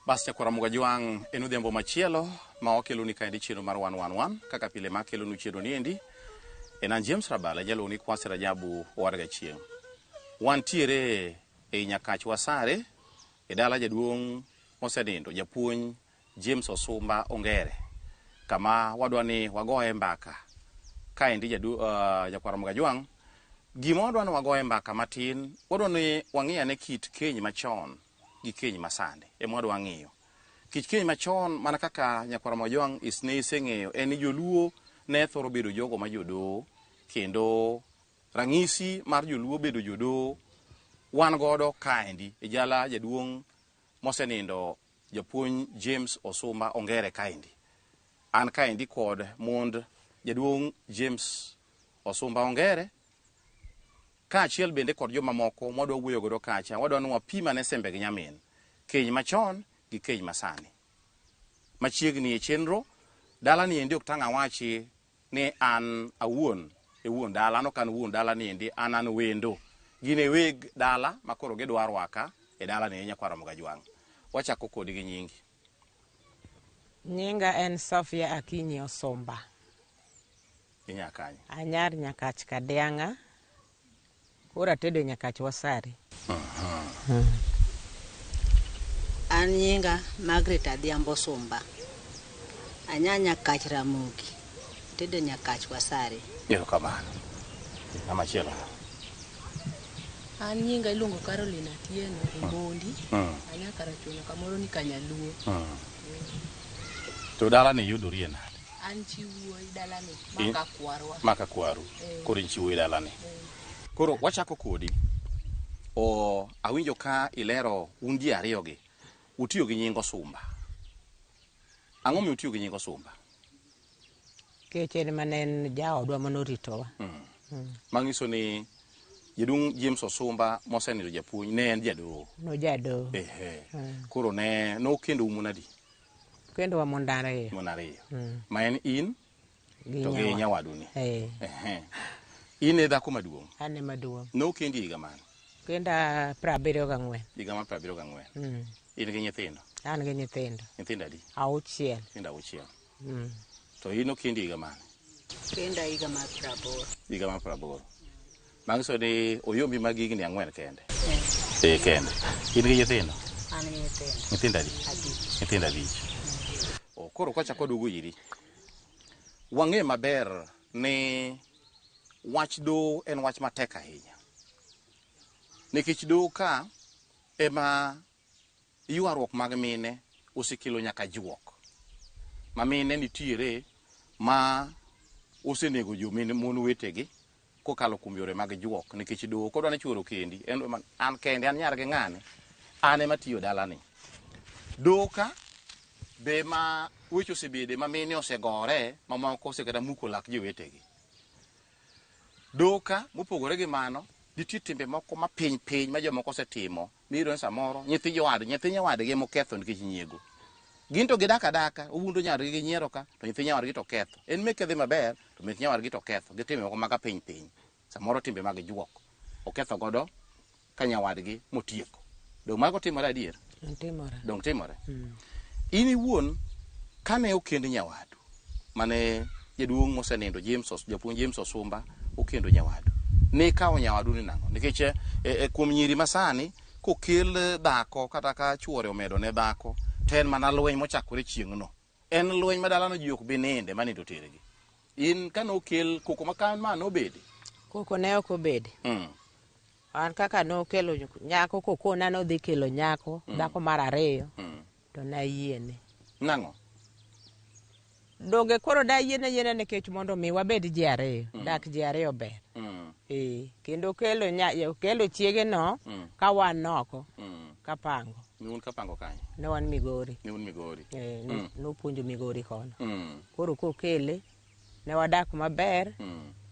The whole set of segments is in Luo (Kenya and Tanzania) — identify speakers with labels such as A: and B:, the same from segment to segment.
A: Basta kwa Ramuga Juang enudhiambo machielo ma wakelo ni kaendi chino mar 111 kaka pile ma kelo nu chino niendi enan James Rabala jalo ni kwase Rajabu warga chieng. Wantiere e Nyakach Wasare e dala jaduong' mosenindo japuonj James Osumba Ongere kama wadwani wagoye mbaka kaendi jakwa Ramuga Juang gima wadwani wagoye mbaka matin wadwani wang'iyane kit keny machon gi keny masani wadwa ng'iyo kit keny machon mana kaka nyakwa Ramuga Juang iseng'eyo en ni joluo ne thoro bedo jogo ma jodo kendo rang'isi mar joluo bedo jodo wan godo kaendi e jala jaduong' mosenindo japuonj James Osumba Ongere kaendi an kaendi kod mond jaduong' James Osumba Ongere kaachiel bende kod joma moko mwadwa wuoyo godo kacha wadwa ni wapimane sembe gi nyamin keny machon gi keny masani machiegni e chenro dala ni endi ok tang' awachi ni an awuon e wuon dala no kan wuon dala ni endi an wendo gine weg dala makoro gidwa rwaka e dala ni nyakwa Ramuga Juang. Wachako kodi gi nyingi.
B: Nyinga en Sofia Akinyi Osumba.
A: Inyakanya.
B: Anyar Nyakach Kadianga. Ora tedo Nyakach Wasare.
C: An nyinga Margaret Adhiambo Osumba. Anya Nyakach Ramogi. Tedo Nyakach Wasare.
A: Yero kamano. Ama chielo.
D: An nyinga iluongo Caroline Atieno Mbondi. Anya Karachuonyo kamoro ni Kanyaluo.
A: To dala ni yudorie nade?
D: An chiwuoyi dala ni Makakwarwa.
A: Makakwaru. Koro chiwuoyi dala ni. Koro wachako kodi. Awinjo ka ilero un ji ariyo gi utiyo gi nying Osumba. Ang'o mi utiyo gi nying Osumba?
B: Kechen manen jaodwa manoritowa.
A: Mang'iso ni jaduong' James Osumba mosenindo japuonj ne en jado.
B: No jado.
A: Koro ne no kendo umunadi.
B: Kendo wa mondare.
A: Mondare. Ma en in to gi nyawadu ni. In e dhako maduong'.
B: An e maduong'.
A: No kendi higa mane?
B: Kenda 74.
A: Higa mar 74. In gi nyithindo?
B: An gi nyithindo.
A: Nyithindo adi?
B: 6.
A: Nyithindo 6. To in kendi higa mane?
C: Kenda higa mar 80.
A: Higa mar 80. Mang'iso ni oyombi mag higni 4 kende. Kende. In gi nyithindo?
C: An gi nyithindo.
A: Nyithindo adi?
C: 5.
A: Nyithindo 5. Koro kwachako duogo iri. Wang'e maber ni wach do en wach matek ahinya. Nikech do ka ema ywaruok mag mine osekelo nyaka juok. Ma mine nitiere ma osenego jomine mon wetegi kokalo kuom yore mag juok nikech do kodwa ne chuoro kendi an kendi an nyar gi ng'ane an ema tiyo dala ni. Do ka be ma weche osebede ma mine osegore ma moko osekata muko lak jowetegi. Doka mopogore gi mano nitie timbe moko ma piny ma jomoko osetimo miro en samoro nyithi nyawadgi moketho nikech nyiego. Gin to gidak adaka owuondo nyawadgi gi nyiero ka to nyithi nyawadgi to ketho. En meke dhi maber to nyithi nyawadgi to ketho gi timbe moko mag piny. Samoro timbe mag juok oketho godo ka nyawadgi motieko. Dong mago timore adier?
B: Timore.
A: Dong timore. In iwuon kane okendi nyawadu mane jaduong' mosenindo japuonj James Osumba okendo nyawadu ne kawo nyawadu ni nang'o nikech kuom nyiri masani kokel dhako kata ka chuore omedo ne dhako to en mana lweny mochakore chieng'no en lweny madalano ji ok bi ninde manindo teregi. In kane okel koko makan ma nobede?
B: Koko ne ok obede. An kaka nokelo nyako kokona nodhi kelo nyako dhako mar 2 to nayiene.
A: Nang'o?
B: Donge koro da yiene nikech mondo mi wabed ji 2 dak ji 2 ber. Kendo kelo chiege no ka wan noko kapango.
A: Nun kapango kanye?
B: Ne wan Migori.
A: Nun Migori.
B: Nopuonjo Migori kono. Koro kokele ne wadak maber.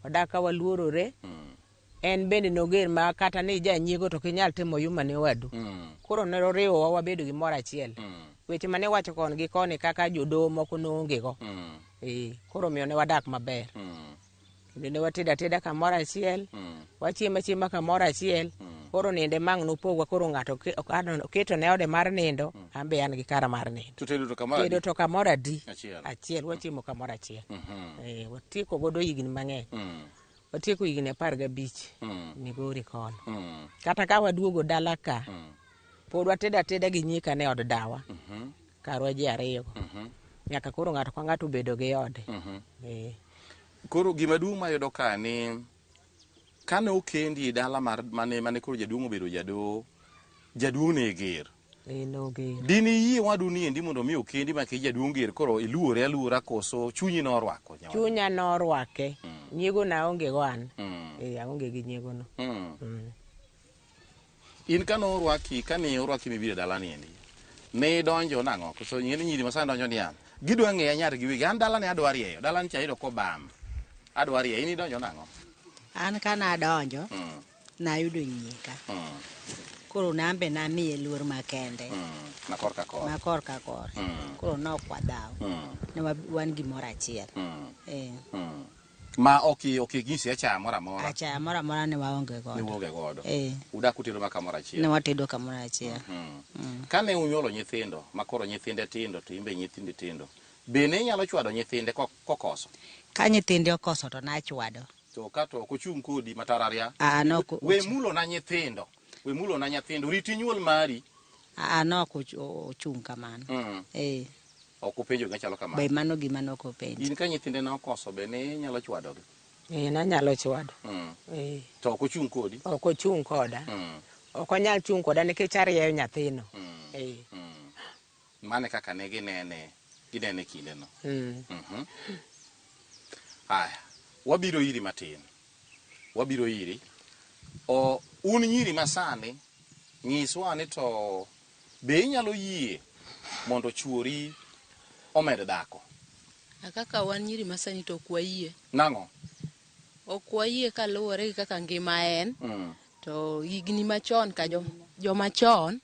B: Wadak ka waluorore. En bende noger ma kata ni janyiego to kinyal timo yuma ne wadu. Koro ne oriwo wabedo gi moro achiel. Weche mane wacho kon gi koni kaka jodo moko noonge go. Koro miyo ne wadak maber. Kendo ne wateda kamoro achiel. Wachiema kamoro achiel. koro ninde mang nopogwa koro ng'ato keto ne ode mar nindo ambe an gi kara mar nindo
A: To tedo to kamoro
B: tedo to kamoro adi
A: Achiel.
B: achiel wachiemo kamoro achiel watieko godo higni mang'eny watieko higni 15 Migori kono kata ka waduogo dala ka pod wateda gi nyika ne od dawa karwa ji ariyo nyaka koro ng'ato ka ng'ato bedo gi ode
A: Koro gima duong' mayudo ka ni kane okendi dala mane koro jaduong' obedo jaduong' ne ger. Dini yie wadu ni endi mondo mi okendi ma ke jaduong' ger koro iluore alura koso chunyi norwako nyawa.
B: Chunya norwake. Nyiego na onge go an. Aonge gi nyiego no.
A: In kane orwaki mibiro dala ni endi. Ne donjo nang'o koso nyiri masani donjo ni an. Gidwa ng'eya nyar giwegi an dala ne adwa rieyo. Dala ni cha iyudo kobam. Adwa rieyo in idonjo nang'o?
C: An kana adonjo nayudo nyika koro nambe namiye luor makende
A: ma kor ka kor
C: koro nokwadhaw ne wan gimoro achiel
A: ma ok gisi acha mora
C: ne waonge godo
A: udak utedo ma kamoro achiel
C: ne watedo kamoro achiel
A: kane unyuolo nyithindo ma koro nyithinde tindo to imbe nyithinde tindo be ne inyalo chwado nyithinde kokoso
C: ka nyithinde okoso to nachwado
A: to kato kochung' kodi matararia
C: we
A: mulo na nyithindo riti nyuol mari
C: nok ochung' kamano
A: ok openjo gachalo kamano
C: be mano gima nok openjo
A: in ka nyithinde na okoso be ne inyalo chwadogi
B: nanyalo chwado
A: to ok ochung' kodi
B: ok ochung' koda ok onyal chung' koda nikech arieyo nyathino
A: mane kaka ne ginene kindeno haya wabiro iri matin un nyiri masani nyiswa ni to be inyalo yie mondo chuori omed dhako
D: kaka wan nyiri masani to ok wayie
A: nang'o
D: ok wayie kaluwore gi kaka ngima en to higni machon ka joma chon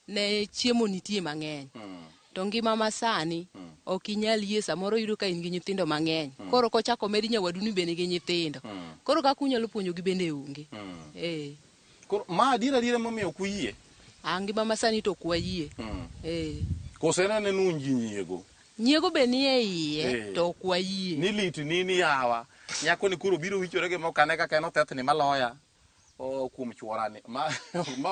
D: ne chiemo nitie mang'eny to ngima masani ok inyal yie samoro yudo ka in gi nyithindo mang'eny koro kochako medi nyawadu ni bende gi nyithindo koro kaka unyalo puonjogi bende onge
A: koro ma adiera momiyo ok uyie
D: ngima masani to ok wayie
A: koso en nenu
D: nyiego be ni e iye to ok wayie
A: ni lit ni yawa nyako ni koro biro wichore gi mokane kaka en othethni maloya kuom chworani ma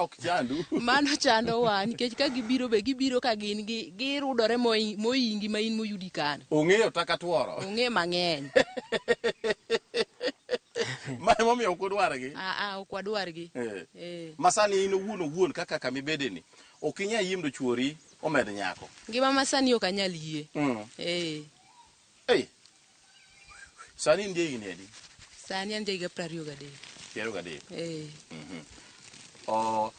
A: ok chandu
D: mano chando wa nikech ka gibiro ka gin girudore moingi ma in moyudi kano
A: ong'eyo taka tworo
D: ong'e mang'eny
A: ma emomiyo ok udwargi
D: ok wadwargi
A: masani in owuon kaka kamibedeni ok inyal yie mondo chuori omed nyako
D: ngima masani ok anyal yie
A: sani in higni adi
D: sani an higa 23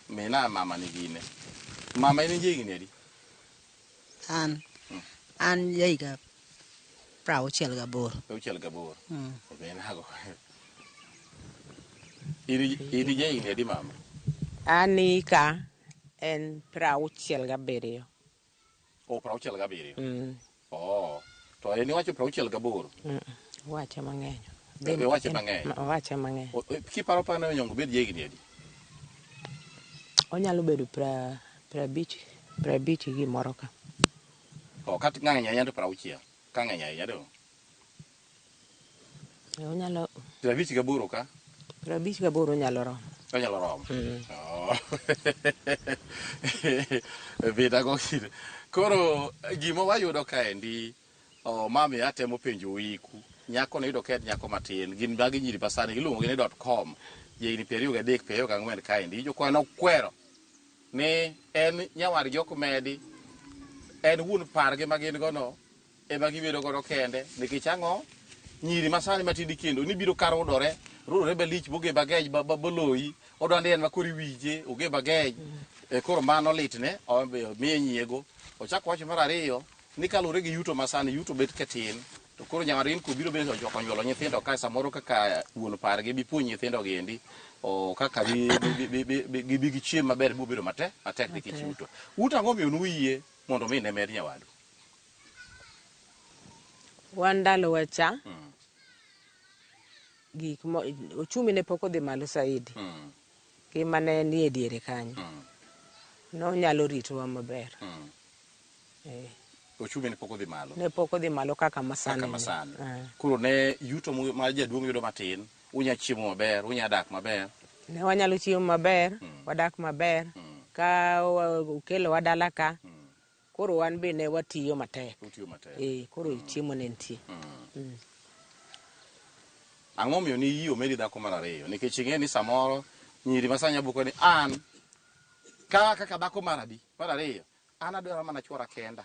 A: mina mama ni gine mama in higni adi
C: an higa 68
A: benago in higni adi mama
B: ani ka en 67
A: 67 to en iwacho 68
B: wacho mang'eny wacho mang'eny
A: kiparo pa ne onyongo bed higni adi
B: onyalo bedo 50 gimoro ka
A: kata ng'eny ahinya to 60 ka ng'eny ahinya do
B: onyalo
A: 58 ka
B: 58 onyalo romo
A: vidago koro gima wayudo kaendi mami atemo penjo wiku nyako ne yudo ket nyako matin gin bagi nyiri pasani iluongo ni .com jeni 23 kaendi jokwa nokwero ni en nyawar jok medi en wuon pargi magin gono ema gibedo godo kende nikech ang'o nyiri masani matidi kendo ni biro kar rudore balich boge bagej baboloyi odwandi en makori wije oge bagej koro mano litne miye nyiego ochako wacho mar ariyo ni kalure gi yuto masani yuto bet ketin to koro nyawarin ko biro bedo jokonyuolo nyithindo ka samoro kaka wuon pargi bipuonj nyithindo gendi kaka gibi gichiem maber bobedo matek nikech yuto ang'o miyo nuyie mondo mi ne med nyawadu
B: wan ndalo wacha ochumi ne pok odhi malo saidi ngima ne ni e diere kanyo. Nonyalo ritowa maber.
A: Ochumi ne pok odhi malo.
B: Ne pok odhi malo kaka masani.
A: Kaka masani. Koro ne yuto ma jaduong' yudo matin, unya chiemo maber, unya dak maber.
B: Ne wanyalo chiemo maber, wadak maber, ka ukelowa dala ka, koro wan be ne watiyo matek.
A: Utiyo matek.
B: Koro chiemo ne nitie.
A: Ang'o miyo ni iyi omedi dhako mar ariyo? Nikech ing'e ni samoro nyiri masani nyabuko ni an kaka dhako mar ariyo, an adwaro mana chwora kenda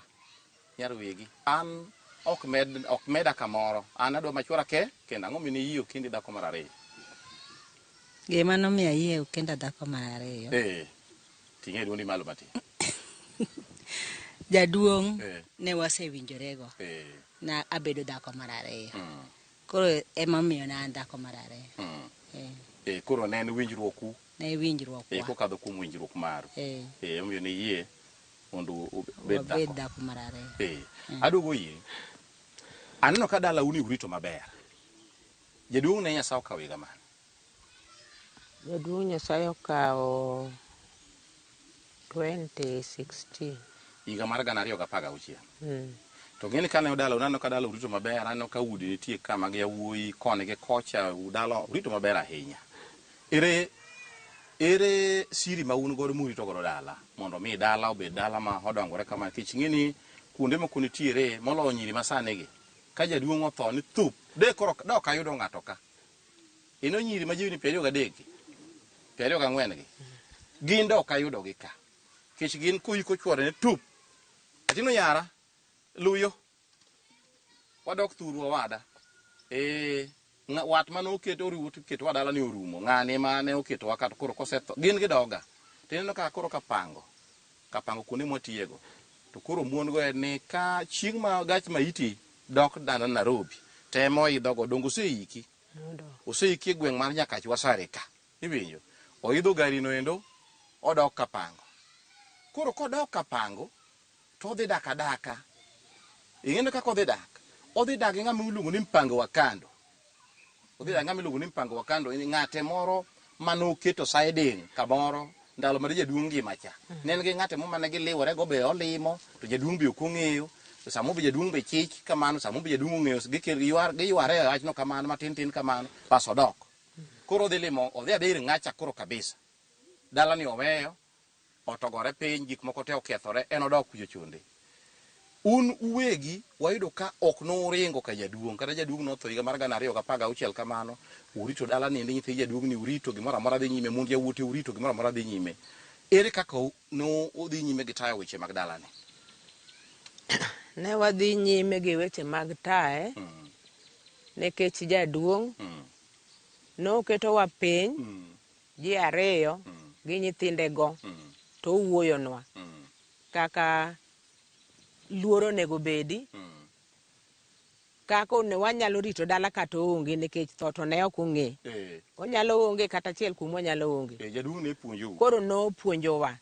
A: nyar wegi. An ok meda kamoro. An adwaro machwora kenda. Ang'o miyo ni iyi okendi dhako mar ariyo?
C: Gima nomiyo ayie okenda dhako mar ariyo.
A: Ting'e duondi malo matin.
C: Jaduong' ne wasewinjorego. Na abedo dhako mar ariyo. Koro emomiyo na an dhako mar ariyo.
A: Koro ne en winjruoku.
C: Ne winjruok wa.
A: Kokadho kuom winjruok maru. Omiyo ne yie mondo obed
C: dhako mar ariyo.
A: Aduogo iri. Aneno ka dala uni urito maber. Jaduong' ne Nyasaye okawo higa mane?
B: Jaduong' Nyasaye okawo 2016.
A: Higa mar 2016. To ng'eni ka ne dala, unano ka dala urito maber, aneno ka udi nitie kama gi yawuoyi koni gi kocha, udala urito maber ahinya. Ere siri ma un godo murito godo dala mondo mi dala obed dala ma odongore kama? Kich ng'eni kuonde moko nitiere moloyo nyiri masani gi. Ka jaduong' otho ni thup, dok ayudo ng'ato ka. Ino nyiri ma jiwni 23 gi, 24 gi. Gin dok ayudo gi ka. Kich gin kuyiko chwore ni thup. Atino yara luyo. Wadok thuru wada. Wat mane oketo oriwo keto wadala ni orumo. Ng'ani mane oketo wakato koro kosetho. Gin gidoga. Tineno ka koro kapango kuonde mwatiyego. To koro muon go ni ka chieng' ma gach maiti dok dala Nairobi. Temo idho go dongo oseiki. Oseiki e gweng' mar Nyakach Wasare ka. Iwinjo. Oidho gari no endo odok kapango. Koro kodok kapango to odhi dak adaka. Ing'eno kaka odhi dak? Odhi dak ng'ama iluongo ni Mpango wa Kando. Odhi dak ng'ama iluongo ni Mpango wa Kando, ng'ate moro manoketo siding kamoro ndalo mar jaduong' ngima cha. Ne en gi ng'ate moro mane giliwore go be olimo, to jaduong' be ok ong'eyo. To samo be jaduong' be chich kamano, samo be jaduong' ong'eyo giyware e wachno kamano matin kamano, pas odok. Koro odhi limo, odhi adir ng'acha koro kabisa. Dala ni oweyo, otogore piny, gik moko te okethore, en odok kujo chunde. Un uwegi wayudo ka ok noringo ka jaduong', kata jaduong' notho higa mar 2016 kamano, urito dala ni nyithi jaduong' ni urito gimoro amora dhi nyime, mond yawuote urito gimoro amora dhi nyime. Ere kaka no odhi nyime gi tayo weche mag dala ni?
B: Ne wadhi nyime gi weche mag taye, nekech jaduong' noketowa piny, ji ariyo gi nyithindego, to wuoyonwa kaka luoro nego bedi, kako ne wanyalo rito dala kata onge nikech tho to ne ok ong'e. Onyalo onge kata achiel kuom wanyalo onge.
A: Jaduong' ne puonjo.
B: Koro nopuonjowa.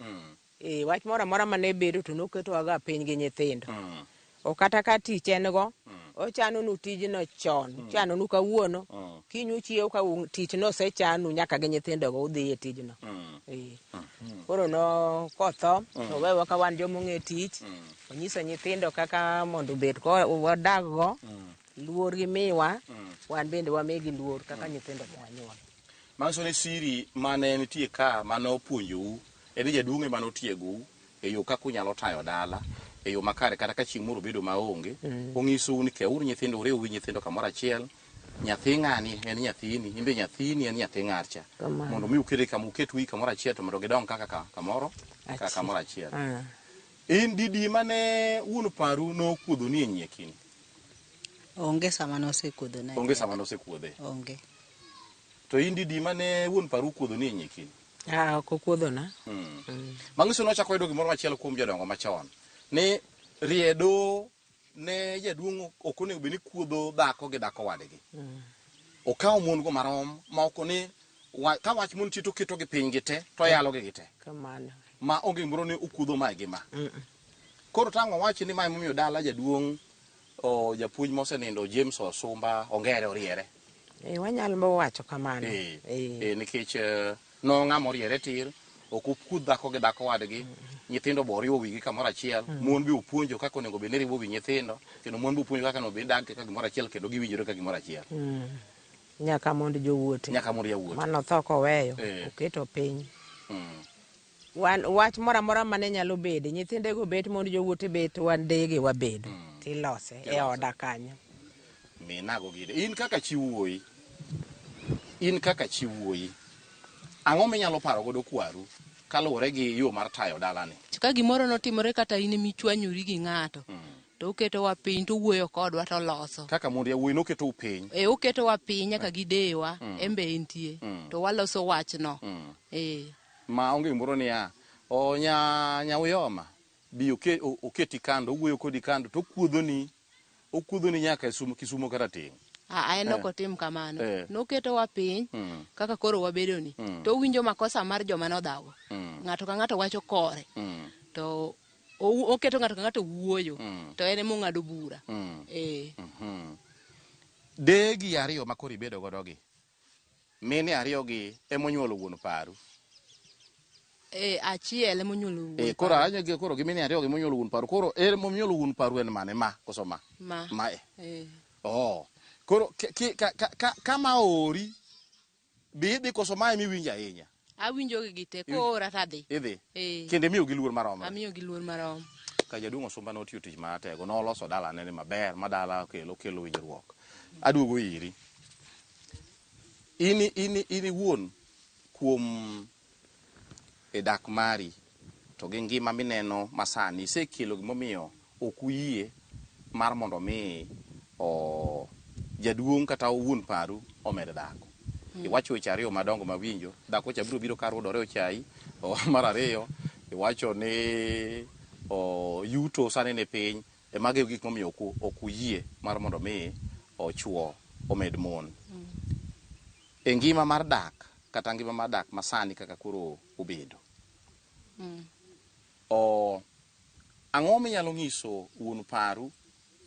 B: Wach moro amora mane bedo to noketowa ga piny gi nyithindo. O kata ka tich en go, ochano nu tijno chon, chano nu kawuono, kinyu chiew ka tich no osechanu nyaka gi nyithindo go udhi e tijno. Koro no kotho, to wewa ka wan joma ong'e tich, onyiso nyithindo kaka mondo bed ko wadag go, luor gi miwa, wan bende wamegi luor kaka nyithindo mwanyuol.
A: Manso ne siri mane nitie ka mane opuonjou, en jaduong' mane otiegou e yo kaka unyalo tayo dala, e yo makare kata ka chieng' moro bedo maonge, ong'isou ni keuru nyithindo, uriu gi nyithindo kamoro achiel, nyathi ng'ani en nyathini, imbe nyathini en nyathi ng'archa. Mondo mi ukete kama uketu kamoro achiel to mondo gidong kaka kamoro achiel. In didi mane wuon paru nokuodho ni e nyiekini?
C: Onge sama nosekuodho na.
A: Onge sama nosekuodhe.
C: Onge.
A: To in didi mane wuon paru kuodho ni e nyiekini?
B: Ok okuodho na.
A: Mang'iso nochako yudo gimoro machielo kuom jodongo machon. Ni riedo ne jaduong' ok onego bed ni kuodho dhako gi dhako wadgi. Okawo mon go marom ma ok ni ka wach mon tito keto gi piny gite to yalo gi gite.
B: Kamano.
A: Ma onge gimoro ni okuodho ma gi ma. Koro tang'o wach ni ma momiyo dala jaduong' japuonj mosenindo James Osumba ongere oriere.
B: Wanyalo wacho kamano.
A: Nikech no ng'ama oriere tir ok opudh dhako gi dhako wadgi nyithindo bo riwo wigi kamoro achiel mon bi opuonjo kaka onego bed ni riwo wi nyithindo kendo mon bi opuonjo kaka onego bed dak ka gimoro achiel kendo giwinjore ka gimoro achiel
B: nyaka mondo jowuote mano tho koweyo oketo piny wach moro amora mane nyalo bede nyithindego bet mondo jowuote bet wan dege wabedo tilose e oda kanyo
A: minago gide in kaka chi wuoyi ang'o minyalo paro godo kwaru kaluwore gi yo mar tayo dalani
D: ka gimoro notimore kata in michwanyori gi ng'ato to uketowa piny to wuoyo kodwa to loso
A: kaka mondo yawuoyi noketo piny
D: uketowa piny nyaka gidewa embe entie to waloso wachno
A: ma onge gimoro niya nyawuyoma bi oketi kando owuoyo kodi kando to okuodhoni nyaka Kisumo kata ting'
D: en ok otim kamano noketowa piny kaka koro wabedoni to owinjo makosa mar joma nodhago ng'ato ka ng'ato wacho kore to oketo ng'ato ka ng'ato wuoyo to en ema ong'ado bura
A: degi ariyo ma koro ibedo godo gi mine ariyo gi emonyuolo wuon paru
D: achiel emonyuolo wuon
A: paru koro gi mine ariyo gi monyuolo wuon paru koro emonyuolo wuon paru en mane ma koso ma koro kama ori bi idhi koso ma emiwinjo ahinya
D: awinjo gi te koora tadhi
A: idhi kendo miyo gi luor marom
D: amiyo gi luor marom
A: ka jaduong' Osumba notiyo tich maratego noloso dalane ni maber ma dala kelo winjruok aduogo iri ini wuon kuom dak mari to gi ngima mineno masani isekelo gimomiyo ok uyie mar mondo mi jaduong' kata wuon paru omed dhako iwacho weche ariyo madongo mawinjo dhako cha biro ka rudore ochai mar ariyo iwacho ni yuto sani ni piny mage gik momiyo ok uyie mar mondo mi chuo omed mon e ngima mar dak kata ngima mar dak masani kaka koro obedo ang'o minyalo nyiso wuon paru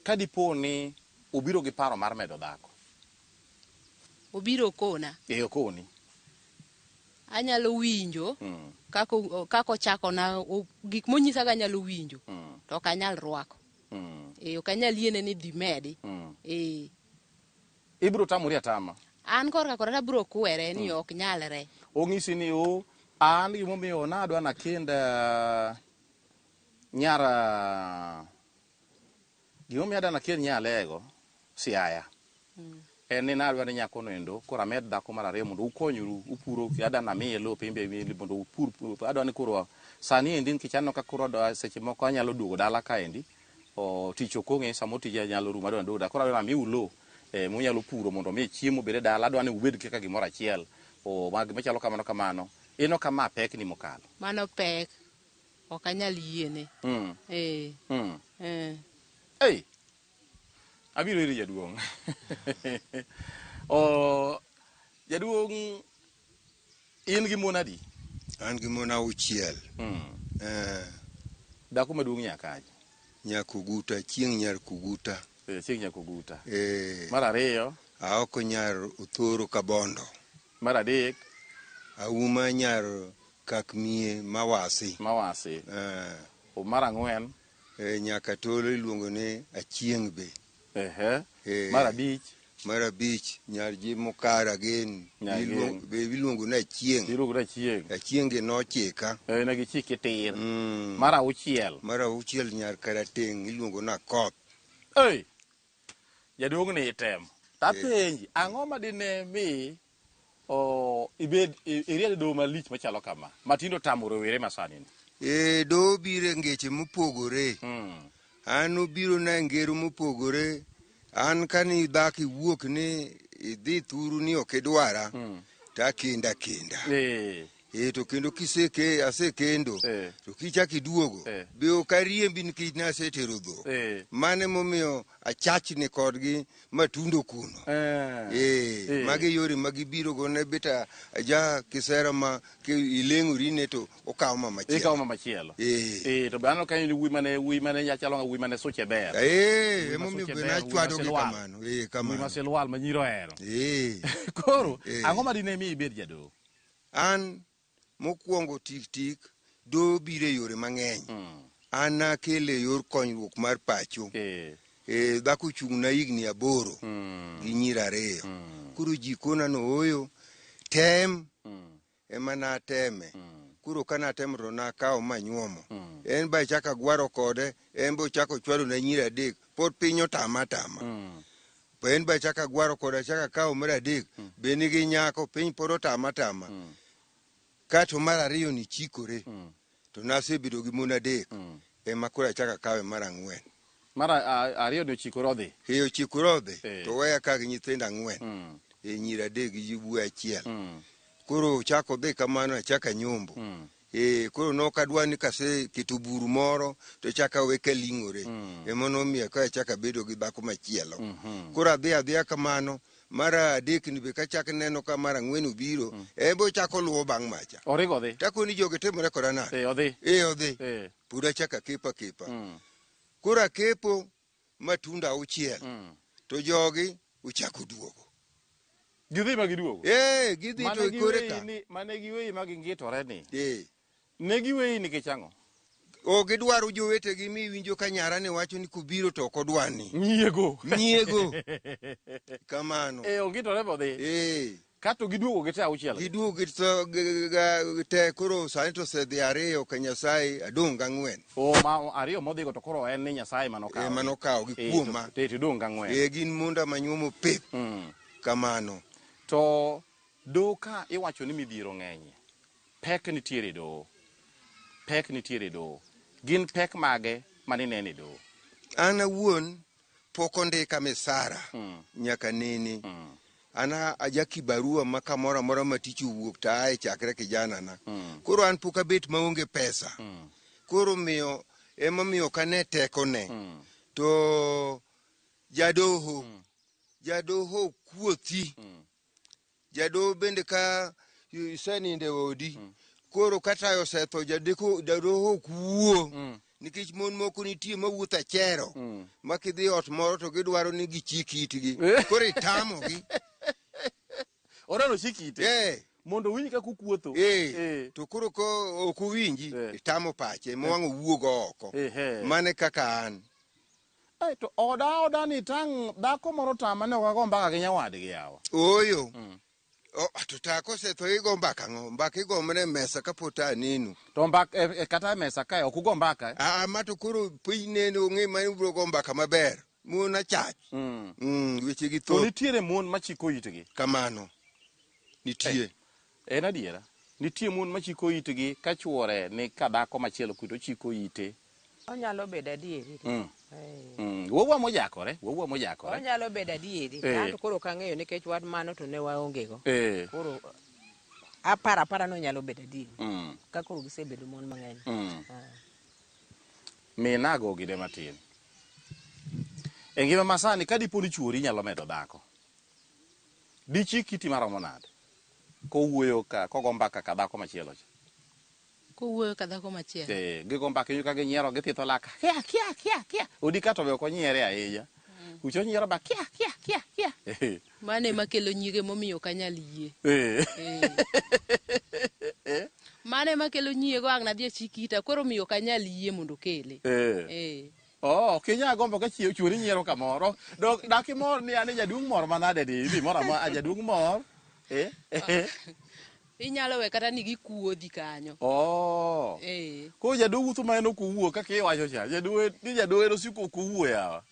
A: kadipo ni obiro gi paro mar medo dhako
D: obiro kona
A: okoni
D: anyalo winjo kako ochako na gik monyisaga anyalo winjo to ok anyal rwako ok anyal yiene ni dhi medi
A: ibiro tamori atama
D: an korka kora abiro kwere ni ok nyalre
A: ong'isi ni an gimomiyo nadwa nakend gimomiyo adwa nakend nyalego siaya en ni nadwa ni nyakono endo koro amed dhako mar ariyo mondo ukonyoru upuro adwa namiye lope imbe mondo upur adwa ni koro sani endi nikech aneno ka koro seche moko anyalo duogo dala kaendi tich ok ong'e samo tije nyalo rumo adwa ndoda koro adwa namiu lo munyalo puro mondo mi chiemo bede dala adwa ni ubed kaka gimoro achiel machalo kamano ino kama pek ni mokalo
D: mano pek ok anyal yiene
A: abiro iri jaduong' jaduong' in gi mon adi?
E: An gi mon 6
A: dhako maduong' nyakaje?
E: Nyakuguta, chieng' nyar Kuguta.
A: Chieng' Nyakuguta. Mar ariyo?
E: Aoko nyar Othoro Kabondo.
A: Mar adek?
E: Auma nyar Kakmie Mawasi.
A: Mar ang'wen?
E: Nyaka tolo iluongo ni Achieng' be.
A: Mar abich?
E: Mar abich nyar Jimokara gen be iluongo ni Achieng'. Achieng' nochika.
A: Ne gichiki tir. Mar auchiel?
E: Mar auchiel nyar Karateng' iluongo ni Akoth.
A: Jaduong' ni item. Tapenji, ang'o madine mi ibed iried do malich machalo kama matindo tamo rowere masani ni?
E: Do bire ngeche mopogore. An obiro na ngero mopogore. An kani dhaki wuok ni idhi thuru ni ok idwara ta kenda to kendo asekendo to kichaki duogo be okariembi nikech nasetero dhok mane momiyo achachni kodgi matundo kuno magi yore magibiro go ne beta aja kisera ma ileng'ori ne to okawo mama
A: machielo to bano kanyo wuy mane nyachalo wuy mane suche ber
E: emomiyo be nachwado gi kamano
A: wuy maselwal manyiro hero koro ang'o madine mi ibed jadong?
E: an mokwongo tik tik do bire yore mang'eny. An nakele yor konyruok mar pacho. Dhako chung' na higni 8 gi nyiri 2. Koro jikona no oyo tem ema nateme. Kuro kana temo to nakawo manyuomo. En ba chaka gwaro kode, en bo chako chwalo na nyiri 3, pod piny otama. Po en ba chaka gwaro kode, chaka kawo mar 3, be nigi nyako, piny pod otama. Kato mar 2 ni chikore. To nasebedo gi mon 3. Ema koro chaka kawe mar 4.
A: Mar 2 ni ochikore odhi.
E: Ochikore odhi. To weya ka gi nyithindo 4. Nyiri 3 gi wuoyi 1. Koro chako dhi kamano chaka nyombo. Koro nokadwa ni kase keto buru moro to chaka weka ling'ore. Emono miya ka chaka bedo gi dhako machielo. Koro adhi kamano mara 3 ni be ka chaka neno ka mara 4 obiro, ebo chako luwo bang' macha.
A: Origo dhi.
E: Tako ni joge timore koda na.
A: Odhi.
E: Odhi. Pura chaka kepa. Koro akepo matunda 6. To jogi uchako duogo.
A: Gidhi ma giduogo.
E: Gidhi to kore ka.
A: Mane giweyi ma gingitore ni. Ne giweyi nikech ang'o?
E: Gidwaro jowetegi mi winjo ka nyarane wacho ni kubiro to ok odwani.
A: Nyiego.
E: Kamano.
A: Ongitore bodhi. Kato giduogo gite 6.
E: Giduogo gite koro sani to sedhi 2 ka Nyasaye adong' 4.
A: Ma 2 modhigo to koro en ni Nyasaye manokawo.
E: Manokawo gi kuoma.
A: Tidong' 4.
E: Gin monda manyuomo pep. Kamano.
A: To do ka iwacho ni midhiero ng'eny. Pek nitiere do. Gin pek mage maninene do?
E: An awuon pok ondika misara nyaka nini. Ana ajaki barua ma kamoro amora ma tich owuok ta ae chakre kijana na. Koro an pok abet maonge pesa. Koro ema miyo kane teko ne. To jadoho kuothi. Jadoho bende ka iseninde odi. Koro kata osetho jadoho kuo. Nikech mon moko nitie mawuotho achero. Ma kidhi ot moro to gidwaro ni gichiki itgi. Koro itamogi.
A: Orano chiki ite? Mondo winji ka kukuotho.
E: To koro ko ok winji itamo pache mwang'o wuogo oko. Mane kaka an.
A: To oda ni tang' dhako moro tama ne wago mbaka gi nyawadgi yawa.
E: Oyo. To tako se to igo mbaka ng'o? Mbaka igo mene mesa kapota ninu.
A: To mbaka kata mesa kae ok ugo mbaka?
E: Mato koro piny neno ng'e mani biro go mbaka maber. Mon achach. Weche gi
A: to nitiere mon machiko itgi.
E: Kamano. Nitie.
A: En adiera. Nitie mon machiko itgi ka chuore ni ka dhako machielo kuto chiko ite.
B: Onyalo bedo adieri.
A: Wuowa mojakore.
B: Onyalo bedo adieri. Tanto koro kang'eyo nikech wad mano to ne waongego. Koro apara no nyalo bedo adieri. Ka koro gisebedo mon mang'eny.
A: Minago gide matin. E ngima masani ka dipo ni chuori nyalo medo dhako. Dichi kiti maromo nade? Kowuoyo kogo mbaka ka dhako machielo cha.
D: Kowuoyo ka dhako machielo.
A: Gigo mbaka inyo ka ginyiero githitho laka. Kia. Odi kato be ok onyiere ahinya. Ucho nyiero ba kia.
D: Mane makelo nyige momiyo kanyal yie. Mane makelo nyiego ang' nadhi chikita koro miyo kanyal yie mondo kele.
A: Kinya gombo ka chuori nyiero kamoro. Daki mor ni ane jaduong' mor manade di moro ama jaduong' mor.
D: Inyalo we kata ni gikuodhi kanyo.
A: Ko jaduong' utho ma en ok owuo kaka iwacho cha. Jaduong' ero siko ok owuo yawa.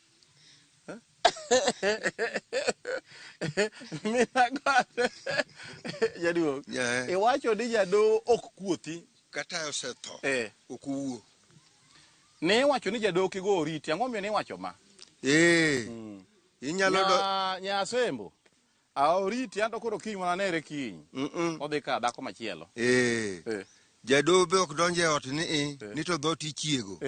A: Jaduong'. Iwacho ni jaduong' ok kuothi
E: kata osetho. Ok owuo.
A: Ne wacho ni jadoki go oriti, ang'o miyo ne wacho ma?
E: Inyalo
A: Nyasembo. Oriti anto koro kiny mana nere kiny. Odhi ka dhako machielo.
E: Jado be ok donje ot ni to dhot ichiego.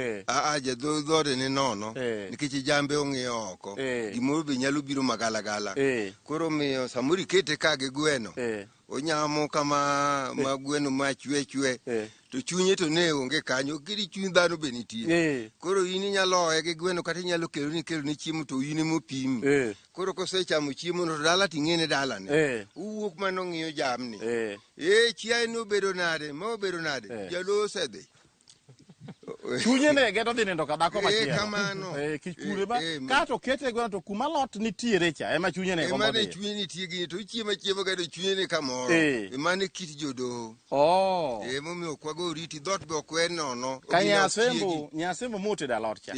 E: Jado dhode ni nono. Nikech jambe ong'iyo oko. Gimoro be nyalo biro magalagala. Koro miyo samuri kete ka gi gweno. Onyamo kama ma gweno ma chwe. to chunye to ne onge kanyo, kidi chuny dhano be nitie. Koro in inyalo oye gi gweno kata inyalo kelo ni chiemo to in mopim. Koro kosechamo chiemo no dala ting'ene dala ne. Uwuok mano ng'iyo jamni. Chiaye no bedo nade, mo bedo nade. Jalo osedhi.
A: Chunye ne geto dhi nindo ka dhako machielo.
E: Kamano.
A: Kikure ba kato kete gweno to kuma lot nitiere cha ema chunye ne gombo dhi.
E: Ema ne chunye nitie gi to chiemo ga to chunye ne kamoro. Ema ne kit jodo. Momiyo kwago riti dhot be okwe nono.
A: Ka nyasembo mote da lot cha.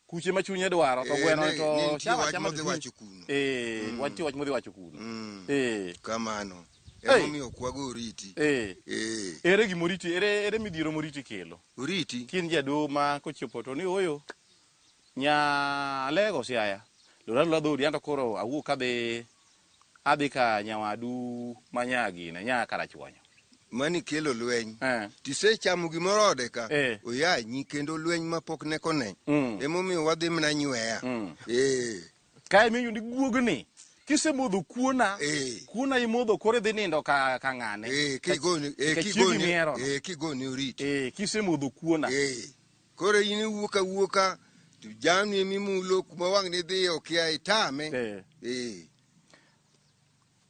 A: Kuche ma chunye dwaro to gweno to chama
E: dhi wacho kuno.
A: Wanti wach modhi wacho kuno.
E: Kamano. Momiyo kwago riti.
A: Ere gimoriti, ere midhiero moriti kelo.
E: Oriti.
A: Kin jado ma kochopo to ni oyo. Nya lego siaya. Lora dhodi anto koro awuok adhi ka nyawadu manyagi na nya karachuonyo.
E: Mani kelo lweny. Tisechamo gimoro ode ka. Oyanyi kendo lweny mapok ne kone. Emomiyo wadhi mna nyweya.
A: Kae miyo ndi guogni. Kise modho kuona imodho kore dhi nindo ka ng'ane.
E: Kigoni oriti.
A: Kise modho kuona.
E: Kore in wuoka to jamni mimulo kuma wang' ni dhi okia itame.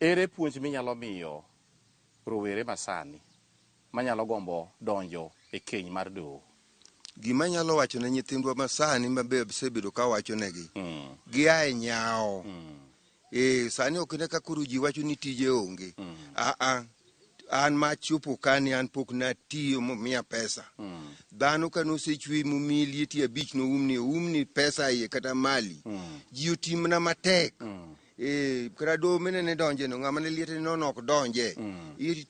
A: Ere puonj minyalo miyo rowere masani manyalo gombo donjo e keny mar doho?
E: Gima nyalo wacho ne nyithindwa masani mabe sebedo ka wacho negi. Giae nyao. Sani ok ne kakuru ji wacho ni tije onge. An ma chopo kani an pok na tiyo miya pesa. Dhano ka nosechwe momi lieti abich no umni pesa iye kata mali. Ji otimna matek. Krado mene ne donje no ng'ama ne liete no nok donje.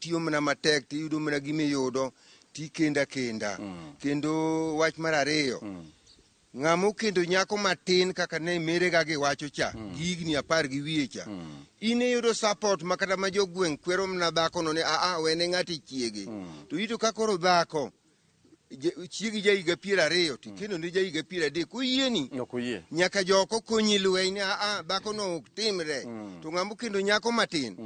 E: Tiyo mna matek tiyudo mna gimiyudo tikenda. Kendo wach mar ariyo. Ng'amo kendo nyako matin kaka ne mere ga gi wacho cha, gigni 10 gi wiye cha. Ine yudo support makata ma jogweng' kwero mna dhako no ne wene ng'ati chiege. To ito kakoro dhako chiegi jaiga 20 to kendo ne jaiga 30 kuyieni. Nyaka joko konyi lweny ne dhako no ok timre. To ng'amo kendo nyako matin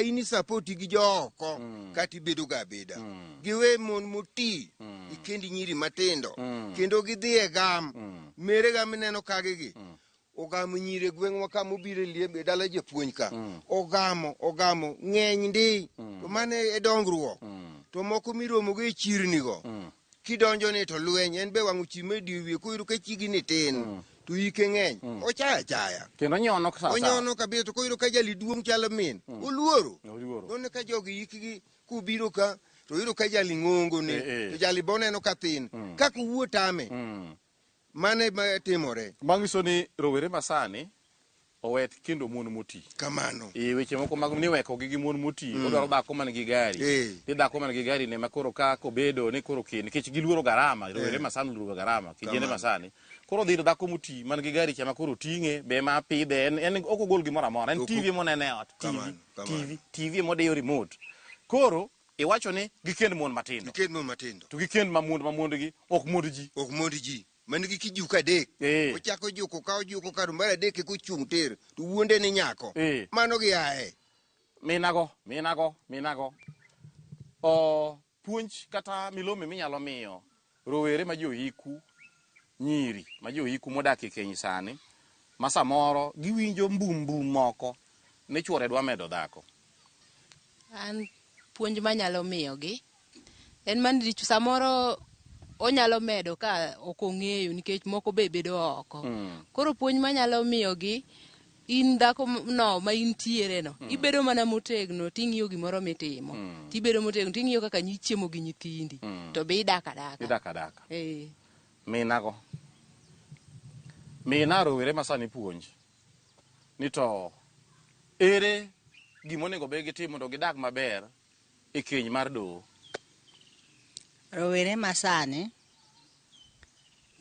E: ini support gi joko kati bedo ga beda. Giwe mon moti ikendi nyiri matindo kendo gidhi e gam mere ga mineno kagegi. Ogamo nyire gweng'wa ka mobire liebe dala japuonj ka. Ogamo ng'eny ndi. To mane e dongruok. To moko miromo go e chirni go. Kidonjo ni to lweny en be wang'o chime diwie kuyudo ka chigi ni tin. To ike ng'eny. Ochaya.
A: Kendo nyono ka sasa.
E: Onyono kabisa to kuyudo ka jali duong' chalo min. Oluoro. None ka jogi ikgi kubiro ka to yudo ka jali ng'ongo ne. To jali boneno ka tin. Kaka wuo tame. Mane ma timore.
A: Mangiso ni rowere masani owet kendo mon moti.
E: Kamano.
A: Weche moko mag niweko gi mon moti. Odwaro dhako man gi gari. Dhako man gi gari ne makoro ka kobedo ni koro kin nikech giluoro garama. Rowere masani luoro garama. Kijende masani. Koro dhir dhako moti man gi gari chama koro ting'e be ma pidhe en ok ogol gimoro amora. En TV monene ot. TV modeyo remote. Koro iwacho ni gikend mon matindo. To gikend mamond gi ok mond ji.
E: Manigi kijuka dek. Ochako juko ka ojuko kar mar adek ko chung' ter to wuonde ni nyako. Mano gi ae.
A: Minago. Puonj kata milome minyalo miyo rowere ma johiku nyiri ma johiku modak e keny sani ma samoro giwinjo mbum moko ne chwore dwa medo dhako.
D: An puonj manyalo miyogi en man samoro onyalo medo ka ok ong'eyo nikech moko be bedo oko. Koro puonj manyalo miyogi in dhako no ma intiere no ibedo mana motegno ting'iyo gimoro mitimo. Tibedo motegno ting'iyo kaka chiemo gi nyithindi. To be idaka daka. Mina rowere masani puonj ni to ere gimonego be gitimo mondo gidag maber e keny mar doho.
C: Rowere masani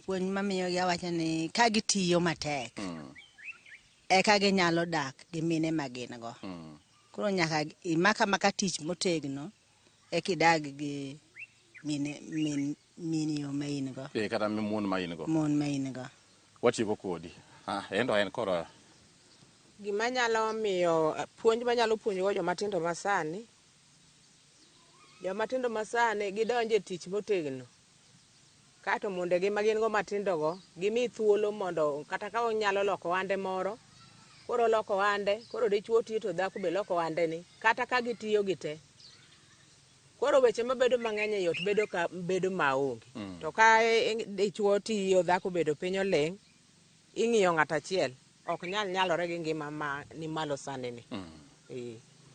C: puonj mamiyo gi awacho ni ka gitiyo matek eka ginyalo dak gi mine magin go. Koro nyaka imaka tich motegno ekidag gi mini yo main go.
A: Kata mon main go.
C: Mon main go.
A: Watieko kodi. En koro
B: gima nyalo miyo puonj manyalo puonjo go joma tindo masani Joma tindo masani gidonje tich motegno. Kato monde gi magin go matindo go, gimi thuolo mondo kata ka onyalo loko wande moro, koro loko wande, koro dichuo tiyo to dhako be loko wande ni, kata ka gitiyo gite. Koro weche mabedo mang'eny e yot bedo maonge. To ka dichuo tiyo dhako bedo piny oling', ing'iyo ng'at achiel, ok nyalore gi ngima ma ni malo sani ni.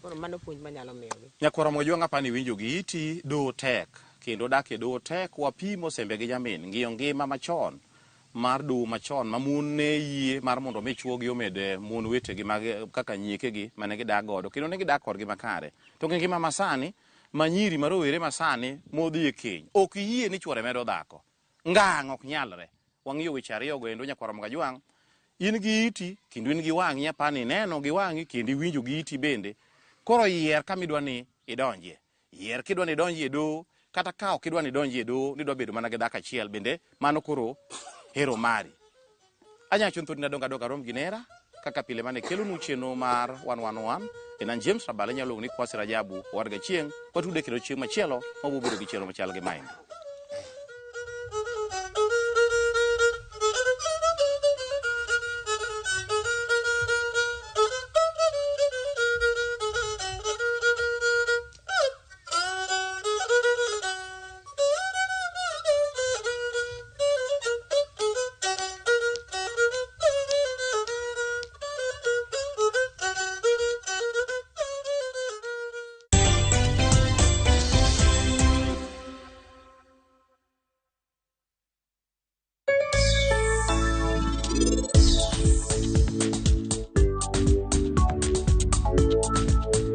B: Koro mano puonj manyalo miyogi.
A: Nyakwara Mojwang' apani winjo gi iti do tek kendo dak e do tek wapimo sembe gi jamin ng'iyo ngima machon mar do machon ma mon ne yie mar mondo mi chuo gi omed mon wetegi mag kaka nyiekegi mane gidak godo kendo ne gidak kodgi makare. To ngima masani ma nyiri marowere masani modhi e keny ok yie ni chuore medo dhako. Ngang' ok nyalre. Wang'iyo weche ariyo go endo Nyakwara Mojwang', in gi iti kendo in gi wang'i apani neno gi wang'i kendo iwinjo gi iti bende. Koro yier kama idwa ni idonjie. Yier kidwa ni idonjie do kata ka ok idwa ni idonjie do nidwa bedo mana gi dhako achiel bende mano koro hero mari. Anyachon thodi nadonga rom gi nera kaka pile mane kelo nu chenro mar 111 en James Rabala nyalo ni Kwasi Rajabu warga chieng' watude kendo chieng' machielo mabobedo gi chenro machal gi maindi.